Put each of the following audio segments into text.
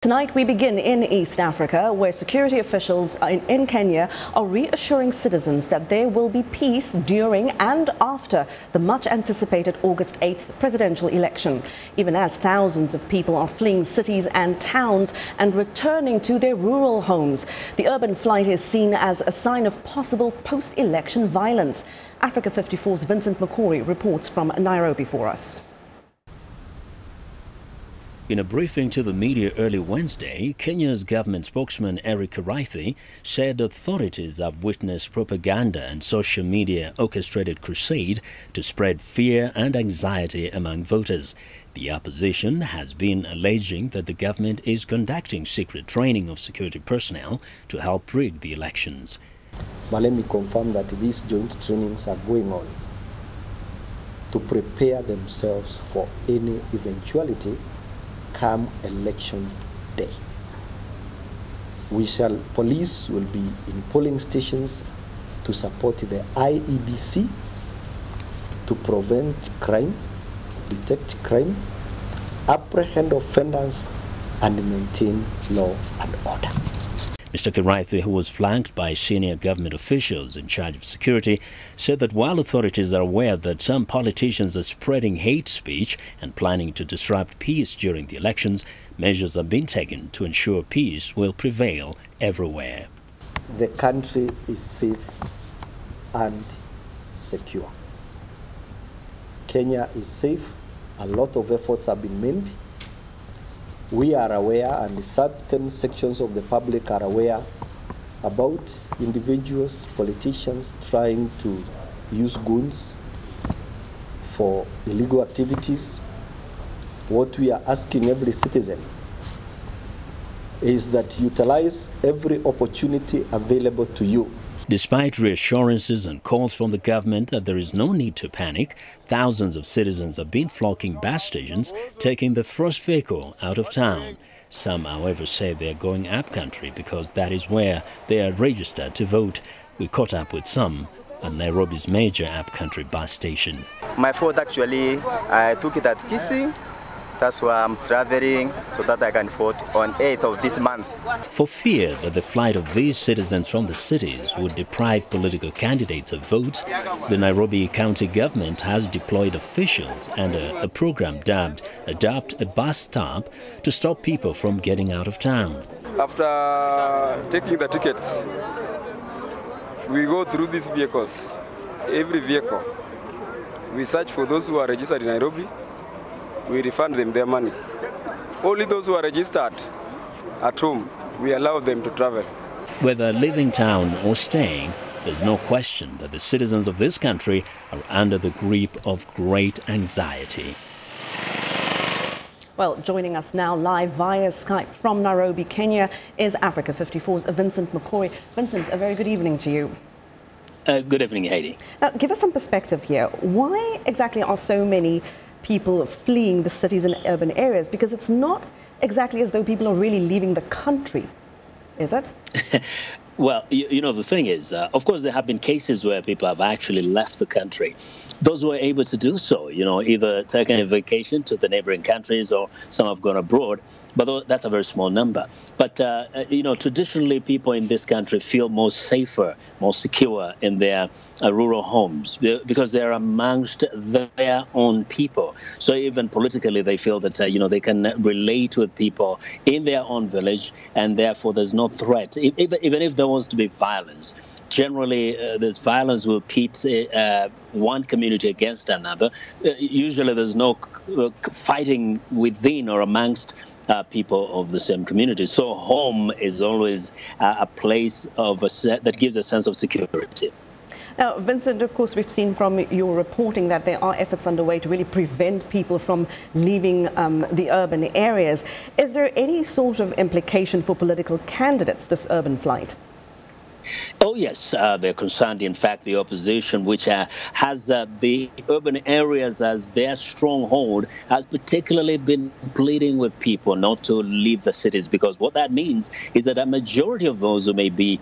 Tonight we begin in East Africa, where security officials in Kenya are reassuring citizens that there will be peace during and after the much-anticipated August 8th presidential election, even as thousands of people are fleeing cities and towns and returning to their rural homes. The urban flight is seen as a sign of possible post-election violence. Africa 54's Vincent Makori reports from Nairobi for us. In a briefing to the media early Wednesday, Kenya's government spokesman Eric Hayde said authorities have witnessed propaganda and social media orchestrated crusade to spread fear and anxiety among voters. The opposition has been alleging that the government is conducting secret training of security personnel to help rig the elections. But let me confirm that these joint trainings are going on to prepare themselves for any eventuality come election day. Police will be in polling stations to support the IEBC to prevent crime, detect crime, apprehend offenders, and maintain law and order. Mr. Hayde, who was flanked by senior government officials in charge of security, said that while authorities are aware that some politicians are spreading hate speech and planning to disrupt peace during the elections, measures have been taken to ensure peace will prevail everywhere. The country is safe and secure. Kenya is safe. A lot of efforts have been made. We are aware, and certain sections of the public are aware, about individuals, politicians trying to use goons for illegal activities. What we are asking every citizen is that utilize every opportunity available to you. Despite reassurances and calls from the government that there is no need to panic, thousands of citizens have been flocking bus stations, taking the first vehicle out of town. Some, however, say they are going up country because that is where they are registered to vote. We caught up with some at Nairobi's major up-country bus station. My vote, actually, I took it at Kisii. That's why I'm traveling, so that I can vote on 8th of this month. For fear that the flight of these citizens from the cities would deprive political candidates of votes, the Nairobi county government has deployed officials under a program dubbed Adopt a Bus Stop to stop people from getting out of town. After taking the tickets, we go through these vehicles, every vehicle. We search for those who are registered in Nairobi. We refund them their money. Only those who are registered at home, we allow them to travel. Whether leaving town or staying, there's no question that the citizens of this country are under the grip of great anxiety. Well, joining us now live via Skype from Nairobi, Kenya, is Africa 54's Vincent Makori. Vincent, a very good evening to you. Good evening, Hayde. Now, give us some perspective here. Why exactly are so many people fleeing the cities and urban areas? Because it's not exactly as though people are really leaving the country, is it? Well, you know, the thing is, of course, there have been cases where people have actually left the country. Those who are able to do so, you know, either taking a vacation to the neighboring countries or some have gone abroad. But that's a very small number. But, you know, traditionally, people in this country feel more safer, more secure in their rural homes because they're amongst their own people. So even politically, they feel that, you know, they can relate with people in their own village, and therefore there's no threat. Even if there was to be violence, generally, this violence will pit one community against another. Usually there's no fighting within or amongst people of the same community. So home is always a place of that gives a sense of security. Now, Vincent, of course, we've seen from your reporting that there are efforts underway to really prevent people from leaving the urban areas. Is there any sort of implication for political candidates, this urban flight? Oh, yes, they're concerned. In fact, the opposition, which has the urban areas as their stronghold, has particularly been pleading with people not to leave the cities, because what that means is that a majority of those who may be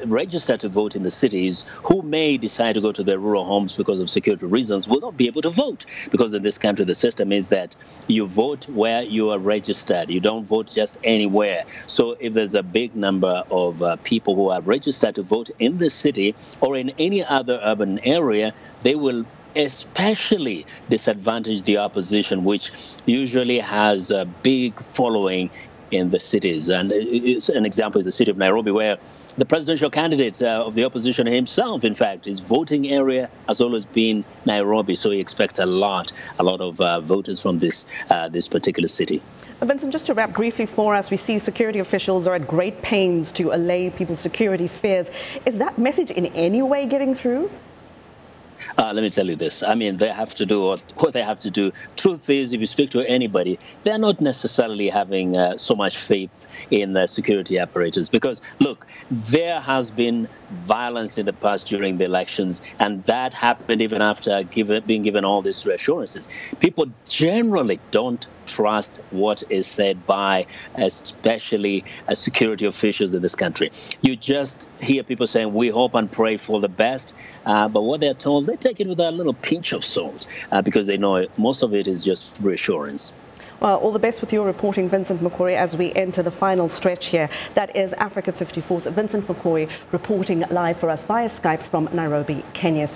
registered to vote in the cities, who may decide to go to their rural homes because of security reasons, will not be able to vote. Because in this country, the system is that you vote where you are registered. You don't vote just anywhere. So if there's a big number of people who are registered to vote in the city or in any other urban area, they will especially disadvantage the opposition, which usually has a big following in the cities. And it's an example is the city of Nairobi, where the presidential candidate of the opposition himself, in fact, his voting area has always been Nairobi. So he expects a lot of voters from this particular city. Vincent, just to wrap briefly for us, we see security officials are at great pains to allay people's security fears. Is that message in any way getting through? Let me tell you this. I mean, they have to do what they have to do. Truth is, if you speak to anybody, they're not necessarily having so much faith in the security apparatus. Because, look, there has been violence in the past during the elections, and that happened even after being given all these reassurances. People generally don't trust what is said by especially security officials in this country. You just hear people saying, we hope and pray for the best, but what they're told, they take it with a little pinch of salt because they know most of it is just reassurance. Well, all the best with your reporting, Vincent Makori, as we enter the final stretch here. That is Africa 54's Vincent Makori reporting live for us via Skype from Nairobi, Kenya.